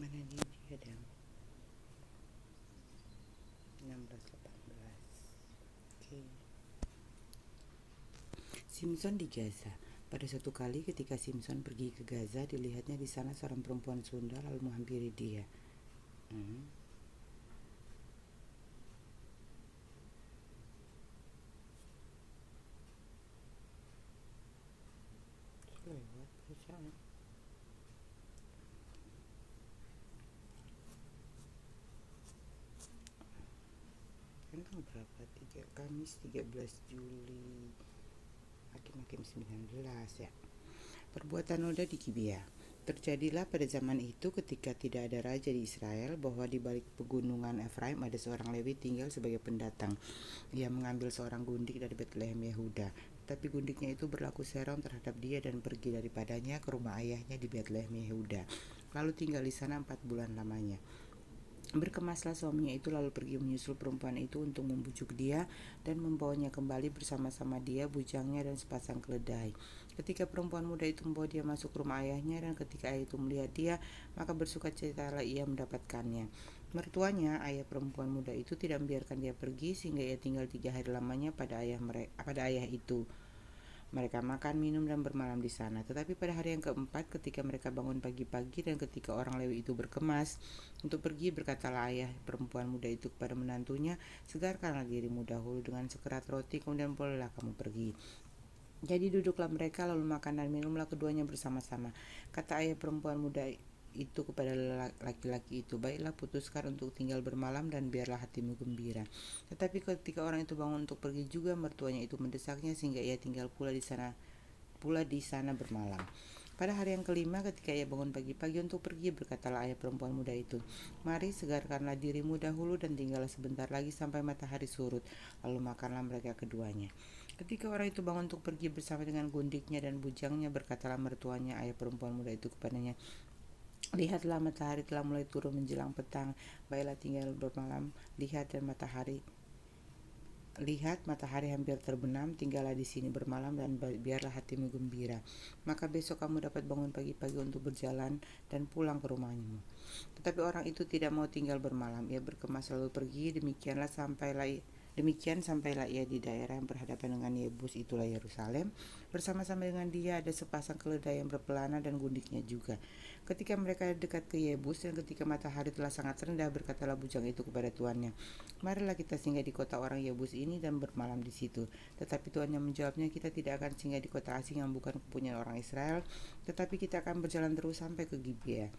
Mana dia dan 16-18. Oke. Simpson di Gaza. Pada suatu kali ketika Simpson pergi ke Gaza, dilihatnya di sana seorang perempuan Sunda lalu menghampiri dia. Lewat perusahaan. Tanggal berapa? Kamis 13 Juli. Hakim-hakim 19 ya. Perbuatan noda di Gibea. Terjadilah pada zaman itu ketika tidak ada raja di Israel bahwa di balik pegunungan Efraim ada seorang Lewi tinggal sebagai pendatang. Ia mengambil seorang gundik dari Betlehem Yehuda, tetapi gundiknya itu berlaku serong terhadap dia dan pergi daripadanya ke rumah ayahnya di Betlehem Yehuda. Lalu tinggal di sana 4 bulan lamanya. Berkemaslah suaminya itu lalu pergi menyusul perempuan itu untuk membujuk dia dan membawanya kembali bersama-sama dia, bujangnya dan sepasang keledai. Ketika perempuan muda itu membawa dia masuk ke rumah ayahnya dan ketika ayah itu melihat dia, maka bersukacitalah ia mendapatkannya. Mertuanya, ayah perempuan muda itu tidak membiarkan dia pergi sehingga ia tinggal 3 hari lamanya pada ayah itu. Mereka makan, minum, dan bermalam di sana. Tetapi pada hari yang keempat, ketika mereka bangun pagi-pagi dan ketika orang Lewi itu berkemas untuk pergi, berkatalah ayah perempuan muda itu kepada menantunya, segarkanlah dirimu dahulu dengan sekerat roti, kemudian bolehlah kamu pergi. Jadi duduklah mereka lalu makan dan minumlah keduanya bersama-sama. Kata ayah perempuan muda itu kepada laki-laki itu, baiklah putuskan untuk tinggal bermalam dan biarlah hatimu gembira. Tetapi ketika orang itu bangun untuk pergi juga, mertuanya itu mendesaknya sehingga ia tinggal pula di sana bermalam. Pada hari yang kelima ketika ia bangun pagi-pagi untuk pergi, berkatalah ayah perempuan muda itu, mari segarkanlah dirimu dahulu dan tinggallah sebentar lagi sampai matahari surut, lalu makanlah mereka keduanya. Ketika orang itu bangun untuk pergi bersama dengan gundiknya dan bujangnya, berkatalah mertuanya ayah perempuan muda itu kepadanya, lihatlah matahari telah mulai turun menjelang petang, baiklah tinggal bermalam, lihat matahari hampir terbenam, tinggallah di sini bermalam dan biarlah hatimu gembira. Maka besok kamu dapat bangun pagi-pagi untuk berjalan dan pulang ke rumahmu. Tetapi orang itu tidak mau tinggal bermalam. Ia berkemas lalu pergi, Demikian sampailah ia di daerah yang berhadapan dengan Yebus, itulah Yerusalem. Bersama-sama dengan dia ada sepasang keledai yang berpelana dan gundiknya juga. Ketika mereka dekat ke Yebus dan ketika matahari telah sangat rendah, berkatalah bujang itu kepada tuannya, marilah kita singgah di kota orang Yebus ini dan bermalam di situ. Tetapi tuannya menjawabnya, kita tidak akan singgah di kota asing yang bukan kepunyaan orang Israel, tetapi kita akan berjalan terus sampai ke Gibea.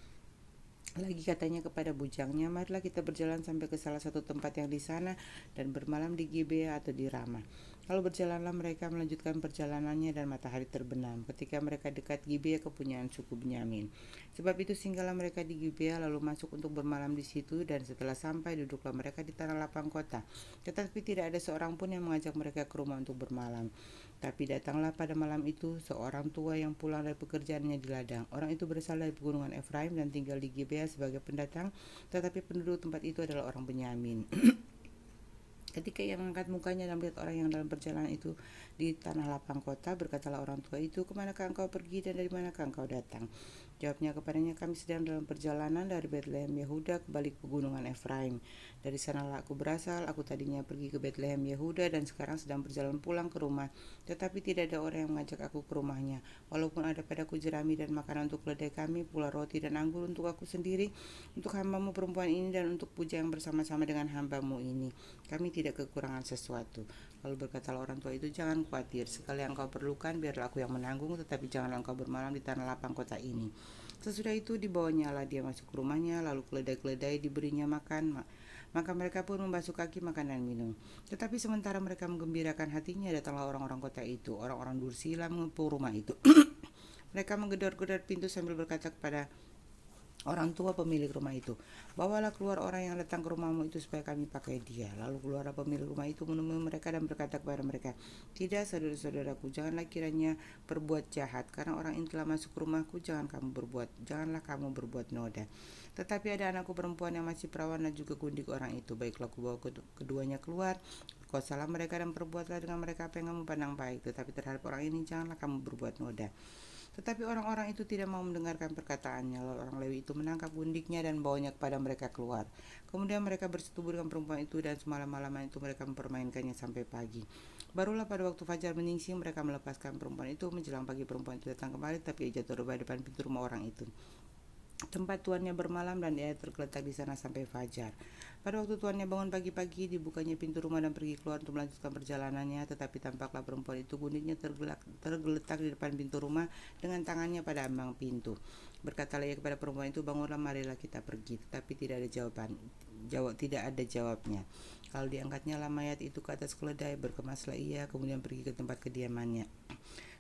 Lagi katanya kepada bujangnya, marilah kita berjalan sampai ke salah satu tempat yang di sana dan bermalam di Gibea atau di Ramah. Lalu berjalanlah mereka melanjutkan perjalanannya dan matahari terbenam ketika mereka dekat Gibea kepunyaan suku Benyamin. Sebab itu singgahlah mereka di Gibea lalu masuk untuk bermalam di situ, dan setelah sampai duduklah mereka di tanah lapang kota. Tetapi tidak ada seorang pun yang mengajak mereka ke rumah untuk bermalam. Tapi datanglah pada malam itu seorang tua yang pulang dari pekerjaannya di ladang. Orang itu berasal dari pegunungan Efraim dan tinggal di Gibea sebagai pendatang, tetapi penduduk tempat itu adalah orang Benyamin. Ketika ia mengangkat mukanya dan melihat orang yang dalam perjalanan itu di tanah lapang kota, berkatalah orang tua itu, kemanakah engkau pergi dan dari manakah engkau datang? Jawabnya kepadanya, kami sedang dalam perjalanan dari Betlehem Yehuda ke balik pegunungan Efraim. Dari sanalah aku berasal, aku tadinya pergi ke Betlehem Yehuda dan sekarang sedang berjalan pulang ke rumah. Tetapi tidak ada orang yang mengajak aku ke rumahnya. Walaupun ada padaku jerami dan makanan untuk keledai kami, pula roti dan anggur untuk aku sendiri, untuk hambamu perempuan ini dan untuk puja yang bersama-sama dengan hambamu ini, kami tidak kekurangan sesuatu. Lalu berkatalah orang tua itu, jangan khawatir, sekali yang kau perlukan biarlah aku yang menanggung, tetapi janganlah engkau bermalam di tanah lapang kota ini. Sesudah itu dibawanyalah dia masuk ke rumahnya, lalu keledai-keledai diberinya makan, maka mereka pun membasuh kaki, makan dan minum. Tetapi sementara mereka menggembirakan hatinya, datanglah orang-orang kota itu, orang-orang Dursila mengepung rumah itu. Mereka menggedor-gedor pintu sambil berkata kepada orang tua pemilik rumah itu, bawalah keluar orang yang datang ke rumahmu itu supaya kami pakai dia. Lalu keluarlah pemilik rumah itu menemui mereka dan berkata kepada mereka, tidak saudara-saudaraku, janganlah kiranya berbuat jahat, karena orang ini telah masuk ke rumahku, janganlah kamu berbuat noda. Tetapi ada anakku perempuan yang masih perawan dan juga gundik orang itu, baiklah aku bawa keduanya keluar, kosalah mereka dan perbuatlah dengan mereka apa yang kamu pandang baik, tetapi terhadap orang ini janganlah kamu berbuat noda. Tetapi orang-orang itu tidak mau mendengarkan perkataannya. Lalu orang Lewi itu menangkap gundiknya dan membawanya kepada mereka keluar. Kemudian mereka bersetubuh dengan perempuan itu dan semalam-malaman itu mereka mempermainkannya sampai pagi. Barulah pada waktu fajar menyingsing mereka melepaskan perempuan itu. Menjelang pagi perempuan itu datang kembali, tapi ia jatuh rebah di depan pintu rumah orang itu, tempat tuannya bermalam, dan ia tergeletak di sana sampai fajar. Pada waktu tuannya bangun pagi-pagi, dibukanya pintu rumah dan pergi keluar untuk melanjutkan perjalanannya, tetapi tampaklah perempuan itu gundiknya tergeletak di depan pintu rumah dengan tangannya pada ambang pintu. Berkatalah ia kepada perempuan itu, bangunlah, marilah kita pergi. Tetapi tidak ada jawabnya. Kalau diangkatnya lah mayat itu ke atas keledai, berkemaslah ia, kemudian pergi ke tempat kediamannya.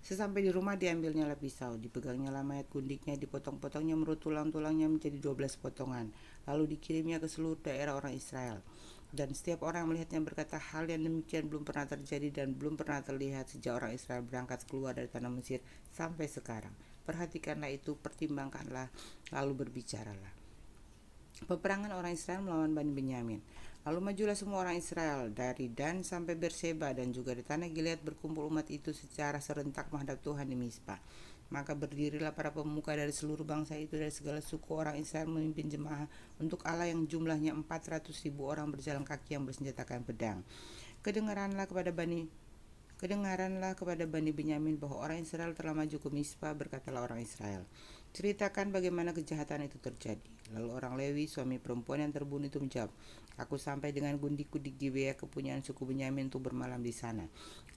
Sesampai di rumah diambilnya lah pisau, dipegangnya lah mayat gundiknya, dipotong-potongnya menurut tulang-tulangnya menjadi 12 potongan, lalu dikirimnya ke seluruh daerah orang Israel. Dan setiap orang yang melihatnya berkata, hal yang demikian belum pernah terjadi dan belum pernah terlihat sejak orang Israel berangkat keluar dari tanah Mesir sampai sekarang. Perhatikanlah itu, pertimbangkanlah, lalu berbicaralah. Peperangan orang Israel melawan Bani Benyamin. Lalu majulah semua orang Israel dari Dan sampai Berseba dan juga di tanah Gilead, berkumpul umat itu secara serentak menghadap Tuhan di Mizpah. Maka berdirilah para pemuka dari seluruh bangsa itu, dari segala suku orang Israel, memimpin jemaah untuk Allah yang jumlahnya 400.000 orang berjalan kaki yang bersenjatakan pedang. Kedengaranlah kepada Bani Benyamin bahwa orang Israel telah maju ke Mizpah. Berkatalah orang Israel, ceritakan bagaimana kejahatan itu terjadi. Lalu orang Lewi, suami perempuan yang terbunuh itu menjawab, aku sampai dengan gundiku di Gibea, kepunyaan suku Benyamin, untuk bermalam di sana.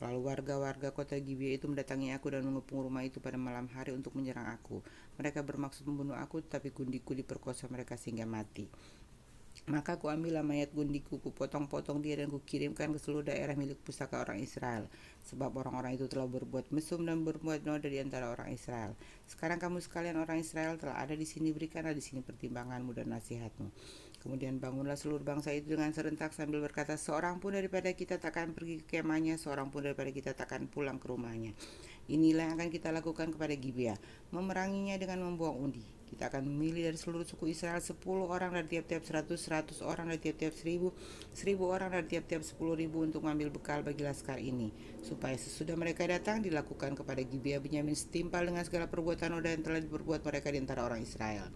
Lalu warga-warga kota Gibea itu mendatangi aku dan mengepung rumah itu pada malam hari untuk menyerang aku. Mereka bermaksud membunuh aku, tetapi gundiku diperkosa mereka sehingga mati. Maka kuambillah mayat gundiku, kupotong-potong dia dan kukirimkan ke seluruh daerah milik pusaka orang Israel. Sebab orang-orang itu telah berbuat mesum dan berbuat noda di antara orang Israel. Sekarang kamu sekalian orang Israel telah ada di sini, berikanlah di sini pertimbanganmu dan nasihatmu. Kemudian bangunlah seluruh bangsa itu dengan serentak sambil berkata, seorang pun daripada kita takkan pergi ke kemahnya, seorang pun daripada kita takkan pulang ke rumahnya. Inilah yang akan kita lakukan kepada Gibea, memeranginya dengan membuang undi. Kita akan memilih dari seluruh suku Israel 10 orang dari tiap-tiap 100 orang dari tiap-tiap 1000 orang dari tiap-tiap 10.000 untuk mengambil bekal bagi laskar ini, supaya sesudah mereka datang dilakukan kepada Gibea Benyamin setimpal dengan segala perbuatan noda yang telah diperbuat mereka di antara orang Israel.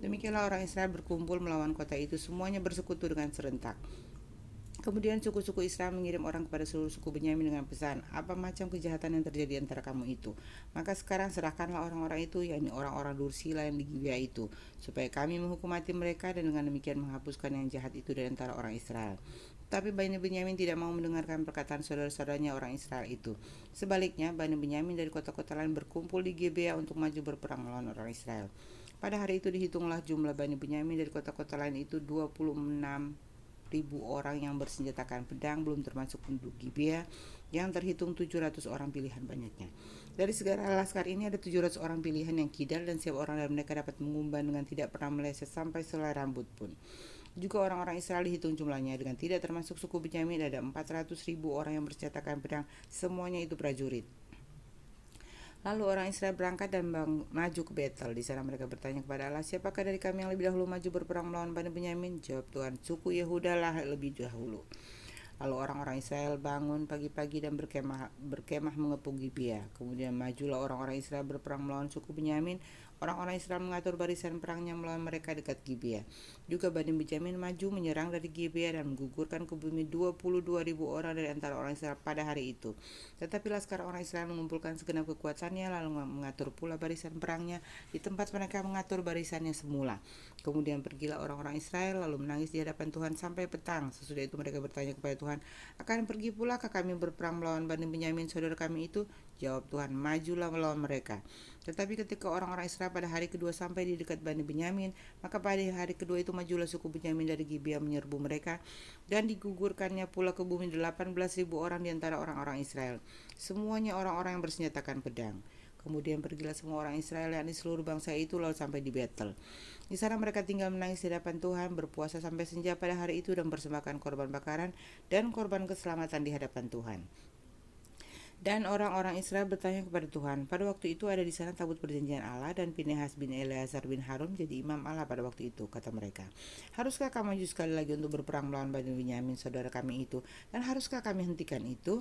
Demikianlah orang Israel berkumpul melawan kota itu, semuanya bersekutu dengan serentak. Kemudian suku-suku Israel mengirim orang kepada seluruh suku Benyamin dengan pesan, apa macam kejahatan yang terjadi antara kamu itu? Maka sekarang serahkanlah orang-orang itu, yakni orang-orang Dursila yang di Gibea itu, supaya kami menghukum mati mereka dan dengan demikian menghapuskan yang jahat itu dari antara orang Israel. Tapi Bani Benyamin tidak mau mendengarkan perkataan saudara-saudaranya orang Israel itu. Sebaliknya, Bani Benyamin dari kota-kota lain berkumpul di Gibea untuk maju berperang melawan orang Israel. Pada hari itu dihitunglah jumlah Bani Benyamin dari kota-kota lain itu 26.000 orang yang bersenjatakan pedang, belum termasuk penduduk Gibea yang terhitung 700 orang pilihan banyaknya. Dari segala laskar ini ada 700 orang pilihan yang kidal, dan setiap orang dari mereka dapat mengumban dengan tidak pernah meleset sampai selai rambut pun. Juga orang-orang Israel dihitung jumlahnya dengan tidak termasuk suku Benyamin, ada 400.000 orang yang bersenjatakan pedang, semuanya itu prajurit. Lalu orang Israel berangkat dan maju ke Betel. Di sana mereka bertanya kepada Allah, siapakah dari kami yang lebih dahulu maju berperang melawan Bani Benyamin? Jawab Tuhan, suku Yehuda lah lebih dahulu. Lalu orang-orang Israel bangun pagi-pagi dan berkemah mengepung Gibea. Kemudian majulah orang-orang Israel berperang melawan suku Benyamin. Orang-orang Israel mengatur barisan perangnya melawan mereka dekat Gibea. Juga Bani Benyamin maju menyerang dari Gibea dan menggugurkan ke bumi 22.000 orang dari antara orang Israel pada hari itu. Tetapi laskar orang Israel mengumpulkan segenap kekuatannya, lalu mengatur pula barisan perangnya di tempat mereka mengatur barisannya semula. Kemudian pergilah orang-orang Israel lalu menangis di hadapan Tuhan sampai petang. Sesudah itu mereka bertanya kepada Tuhan, akan pergi pula ke kami berperang melawan Bani Benyamin saudara kami itu? Jawab Tuhan, majulah melawan mereka. Tetapi ketika orang-orang Israel pada hari kedua sampai di dekat Bani Benyamin, maka pada hari kedua itu majulah suku Benyamin dari Gibea menyerbu mereka, dan digugurkannya pula ke bumi 18.000 orang di antara orang-orang Israel, semuanya orang-orang yang bersenjatakan pedang. Kemudian pergilah semua orang Israel yakni seluruh bangsa itu lalu sampai di Betel. Di sana mereka tinggal menangis di hadapan Tuhan, berpuasa sampai senja pada hari itu dan persembahkan korban bakaran dan korban keselamatan di hadapan Tuhan. Dan orang-orang Israel bertanya kepada Tuhan, pada waktu itu ada di sana tabut perjanjian Allah, dan Pinehas bin Eleazar bin Harun jadi imam Allah pada waktu itu. Kata mereka, haruskah kami maju sekali lagi untuk berperang melawan Bani Benyamin saudara kami itu, dan haruskah kami hentikan itu?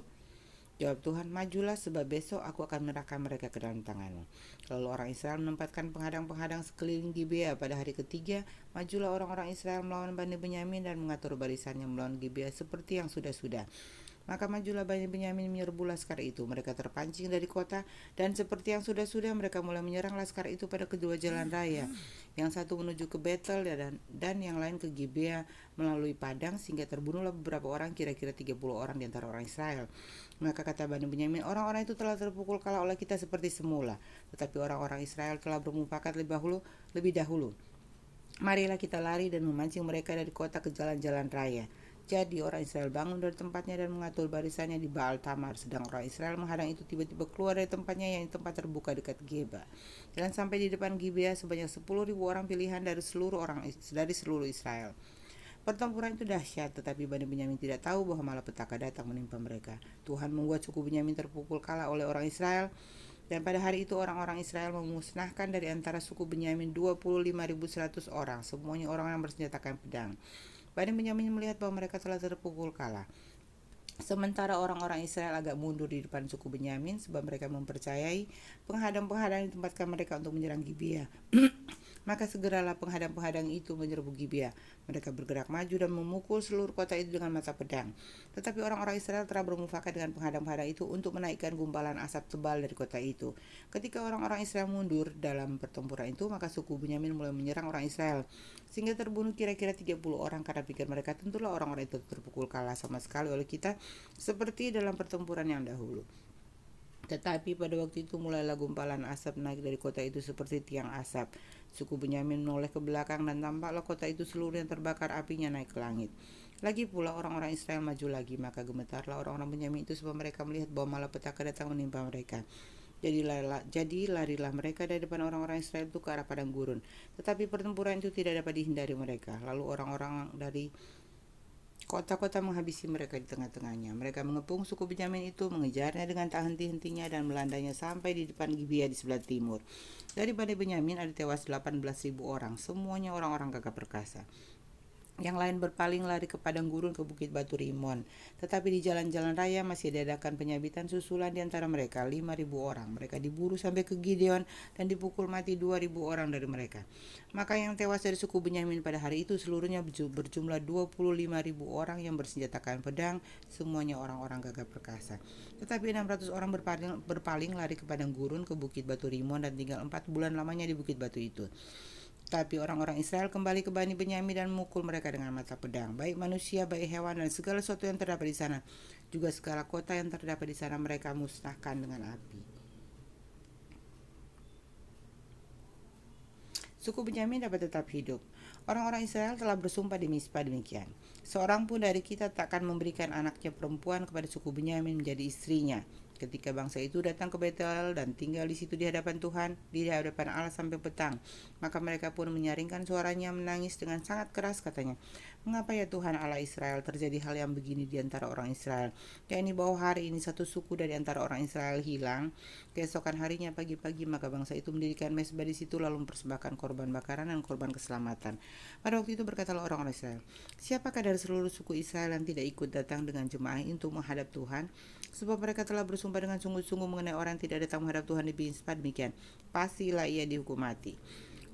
Jawab Tuhan, majulah sebab besok aku akan menyerahkan mereka ke dalam tanganmu. Lalu orang Israel menempatkan penghadang-penghadang sekeliling Gibea. Pada hari ketiga, majulah orang-orang Israel melawan Bani Benyamin dan mengatur barisannya melawan Gibea seperti yang sudah-sudah. Maka majulah Bani Benyamin menyerbu laskar itu. Mereka terpancing dari kota, dan seperti yang sudah-sudah mereka mulai menyerang laskar itu pada kedua jalan raya. Yang satu menuju ke Betel dan yang lain ke Gibea melalui padang, sehingga terbunuhlah beberapa orang, kira-kira 30 orang di antara orang Israel. Maka kata Bani Benyamin, orang-orang itu telah terpukul kalah oleh kita seperti semula. Tetapi orang-orang Israel telah bermufakat lebih dahulu. Marilah kita lari dan memancing mereka dari kota ke jalan-jalan raya. Jadi orang Israel bangun dari tempatnya dan mengatur barisannya di Baal Tamar. Sedang orang Israel menghadang itu tiba-tiba keluar dari tempatnya, yang tempat terbuka dekat Geba. Dan sampai di depan Gibea sebanyak 10.000 orang pilihan dari seluruh Israel. Pertempuran itu dahsyat, tetapi Bani Benyamin tidak tahu bahwa malapetaka datang menimpa mereka. Tuhan membuat suku Benyamin terpukul kalah oleh orang Israel. Dan pada hari itu orang-orang Israel memusnahkan dari antara suku Benyamin 25.100 orang, semuanya orang yang bersenjatakan pedang. Bani Benyamin melihat bahwa mereka telah terpukul kalah. Sementara orang-orang Israel agak mundur di depan suku Benyamin, sebab mereka mempercayai penghadang-penghadang ditempatkan mereka untuk menyerang Gibea. Maka segeralah penghadang-penghadang itu menyerbu Gibea. Mereka bergerak maju dan memukul seluruh kota itu dengan mata pedang. Tetapi orang-orang Israel telah bermufakat dengan penghadang-penghadang itu untuk menaikkan gumpalan asap tebal dari kota itu. Ketika orang-orang Israel mundur dalam pertempuran itu, maka suku Benyamin mulai menyerang orang Israel, sehingga terbunuh kira-kira 30 orang, karena pikir mereka, tentulah orang-orang itu terpukul kalah sama sekali oleh kita, seperti dalam pertempuran yang dahulu. Tetapi pada waktu itu mulailah gumpalan asap naik dari kota itu seperti tiang asap. Suku Benyamin menoleh ke belakang, dan tampaklah kota itu seluruhnya terbakar apinya naik ke langit. Lagi pula orang-orang Israel maju lagi, maka gemetarlah orang-orang Benyamin itu sebab mereka melihat bahwa malapetaka datang menimpa mereka. Jadi larilah mereka dari depan orang-orang Israel itu ke arah padang gurun. Tetapi pertempuran itu tidak dapat dihindari mereka. Lalu orang-orang dari kota-kota menghabisi mereka di tengah-tengahnya. Mereka mengepung suku Benyamin itu, mengejarnya dengan tak henti-hentinya dan melandainya sampai di depan Gibea di sebelah timur. Dari Bani Benyamin ada tewas 18.000 orang, semuanya orang-orang gagah perkasa. Yang lain berpaling lari ke padang gurun ke bukit batu Rimon. Tetapi di jalan-jalan raya masih diadakan penyabitan susulan di antara mereka 5.000 orang. Mereka diburu sampai ke Gideon dan dipukul mati 2.000 orang dari mereka. Maka yang tewas dari suku Benyamin pada hari itu seluruhnya berjumlah 25.000 orang yang bersenjatakan pedang, semuanya orang-orang gagah perkasa. Tetapi 600 orang berpaling lari ke padang gurun ke bukit batu Rimon dan tinggal 4 bulan lamanya di bukit batu itu. Tapi orang-orang Israel kembali ke Bani Benyamin dan memukul mereka dengan mata pedang, baik manusia, baik hewan, dan segala sesuatu yang terdapat di sana. Juga segala kota yang terdapat di sana mereka musnahkan dengan api. Suku Benyamin dapat tetap hidup. Orang-orang Israel telah bersumpah di Mizpah demikian. Seorang pun dari kita takkan memberikan anaknya perempuan kepada suku Benyamin menjadi istrinya. Ketika bangsa itu datang ke Betel dan tinggal di situ di hadapan Tuhan, di hadapan Allah sampai petang, maka mereka pun menyaringkan suaranya menangis dengan sangat keras, katanya, "Mengapa ya Tuhan Allah Israel terjadi hal yang begini di antara orang Israel? Yakni bahwa hari ini satu suku dari antara orang Israel hilang. Keesokan harinya pagi-pagi maka bangsa itu mendirikan mezbah di situ lalu mempersembahkan korban bakaran dan korban keselamatan. Pada waktu itu berkatalah orang-orang Israel, siapakah dari seluruh suku Israel yang tidak ikut datang dengan jemaah untuk menghadap Tuhan? Sebab mereka telah bersumpah dengan sungguh-sungguh mengenai orang yang tidak datang menghadap Tuhan di Mizpah demikian. Pastilah ia dihukum mati."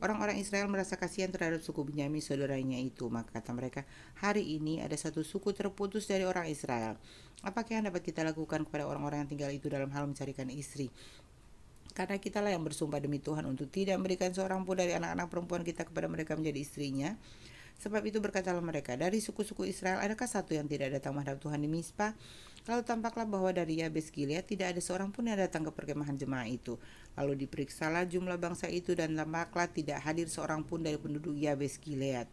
Orang-orang Israel merasa kasihan terhadap suku Benyamin saudaranya itu. Maka kata mereka, hari ini ada satu suku terputus dari orang Israel. Apakah yang dapat kita lakukan kepada orang-orang yang tinggal itu dalam hal mencarikan istri? Karena kitalah yang bersumpah demi Tuhan untuk tidak memberikan seorang pun dari anak-anak perempuan kita kepada mereka menjadi istrinya. Sebab itu berkatalah mereka, dari suku-suku Israel adakah satu yang tidak datang menghadap Tuhan di Mizpah? Lalu tampaklah bahwa dari Yabes Gilead tidak ada seorang pun yang datang ke perkemahan jemaah itu. Lalu diperiksalah jumlah bangsa itu dan tampaklah tidak hadir seorang pun dari penduduk Yabes Gilead.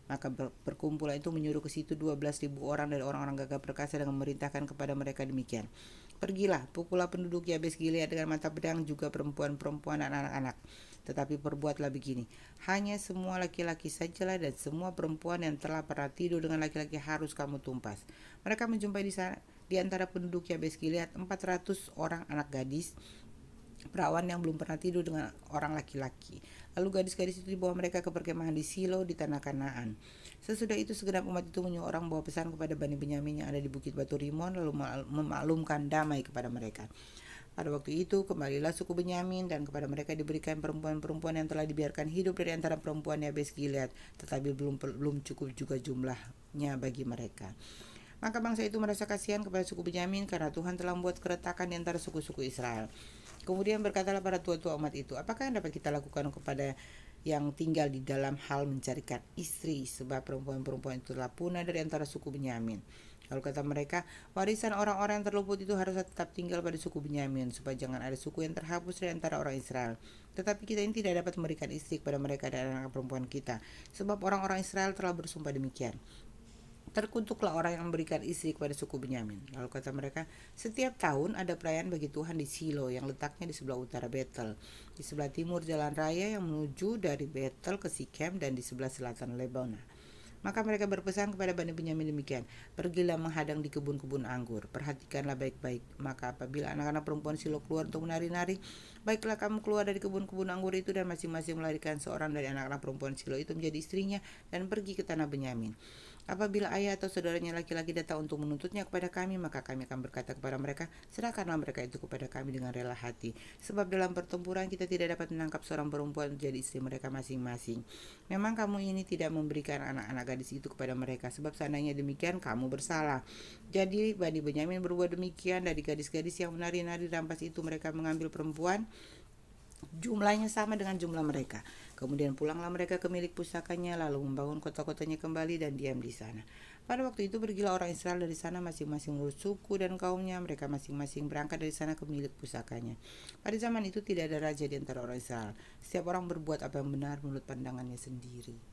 Maka perkumpulan itu menyuruh ke situ 12.000 orang dari orang-orang gagah perkasa dengan memerintahkan kepada mereka demikian. Pergilah, pukullah penduduk Yabes Gilead dengan mata pedang, juga perempuan-perempuan dan anak-anak. Tetapi perbuatlah begini, hanya semua laki-laki sajalah dan semua perempuan yang telah pernah tidur dengan laki-laki harus kamu tumpas. Mereka menjumpai di antara penduduk Yabes Gilead 400 orang anak gadis perawan yang belum pernah tidur dengan orang laki-laki. Lalu gadis-gadis itu dibawa mereka ke perkemahan di Silo di tanah Kanaan. Sesudah itu segenap umat itu menyuruh orang bawa pesan kepada Bani Benyamin yang ada di bukit Batu Rimon, lalu memaklumkan damai kepada mereka. Pada waktu itu kembalilah suku Benyamin, dan kepada mereka diberikan perempuan-perempuan yang telah dibiarkan hidup dari antara perempuan Yabes Gilead, tetapi belum cukup juga jumlahnya bagi mereka. Maka bangsa itu merasa kasihan kepada suku Benyamin karena Tuhan telah membuat keretakan di antara suku-suku Israel. Kemudian berkatalah para tua-tua umat itu, apakah yang dapat kita lakukan kepada yang tinggal di dalam hal mencarikan istri, sebab perempuan-perempuan itu telah punah dari antara suku Benyamin. Lalu kata mereka, warisan orang-orang yang terluput itu harus tetap tinggal pada suku Benyamin, supaya jangan ada suku yang terhapus dari antara orang Israel. Tetapi kita ini tidak dapat memberikan istri kepada mereka dan anak perempuan kita, sebab orang-orang Israel telah bersumpah demikian. Terkutuklah orang yang memberikan istri kepada suku Benyamin. Lalu kata mereka, setiap tahun ada perayaan bagi Tuhan di Silo yang letaknya di sebelah utara Betel, di sebelah timur jalan raya yang menuju dari Betel ke Sikem, dan di sebelah selatan Lebona. Maka mereka berpesan kepada Bani Benyamin demikian, pergilah menghadang di kebun-kebun anggur, perhatikanlah baik-baik. Maka apabila anak-anak perempuan Silo keluar untuk menari-nari, baiklah kamu keluar dari kebun-kebun anggur itu, dan masing-masing melarikan seorang dari anak-anak perempuan Silo itu menjadi istrinya, dan pergi ke tanah Benyamin. Apabila ayah atau saudaranya laki-laki datang untuk menuntutnya kepada kami, maka kami akan berkata kepada mereka, serahkanlah mereka itu kepada kami dengan rela hati. Sebab dalam pertempuran kita tidak dapat menangkap seorang perempuan menjadi istri mereka masing-masing. Memang kamu ini tidak memberikan anak-anak gadis itu kepada mereka, sebab seandainya demikian kamu bersalah. Jadi Bani Benyamin berbuat demikian. Dari gadis-gadis yang menari-nari rampas itu mereka mengambil perempuan jumlahnya sama dengan jumlah mereka. Kemudian pulanglah mereka ke milik pusakanya, lalu membangun kota-kotanya kembali dan diam di sana. Pada waktu itu pergilah orang Israel dari sana masing-masing menurut suku dan kaumnya. Mereka masing-masing berangkat dari sana ke milik pusakanya. Pada zaman itu tidak ada raja di antara orang Israel. Setiap orang berbuat apa yang benar menurut pandangannya sendiri.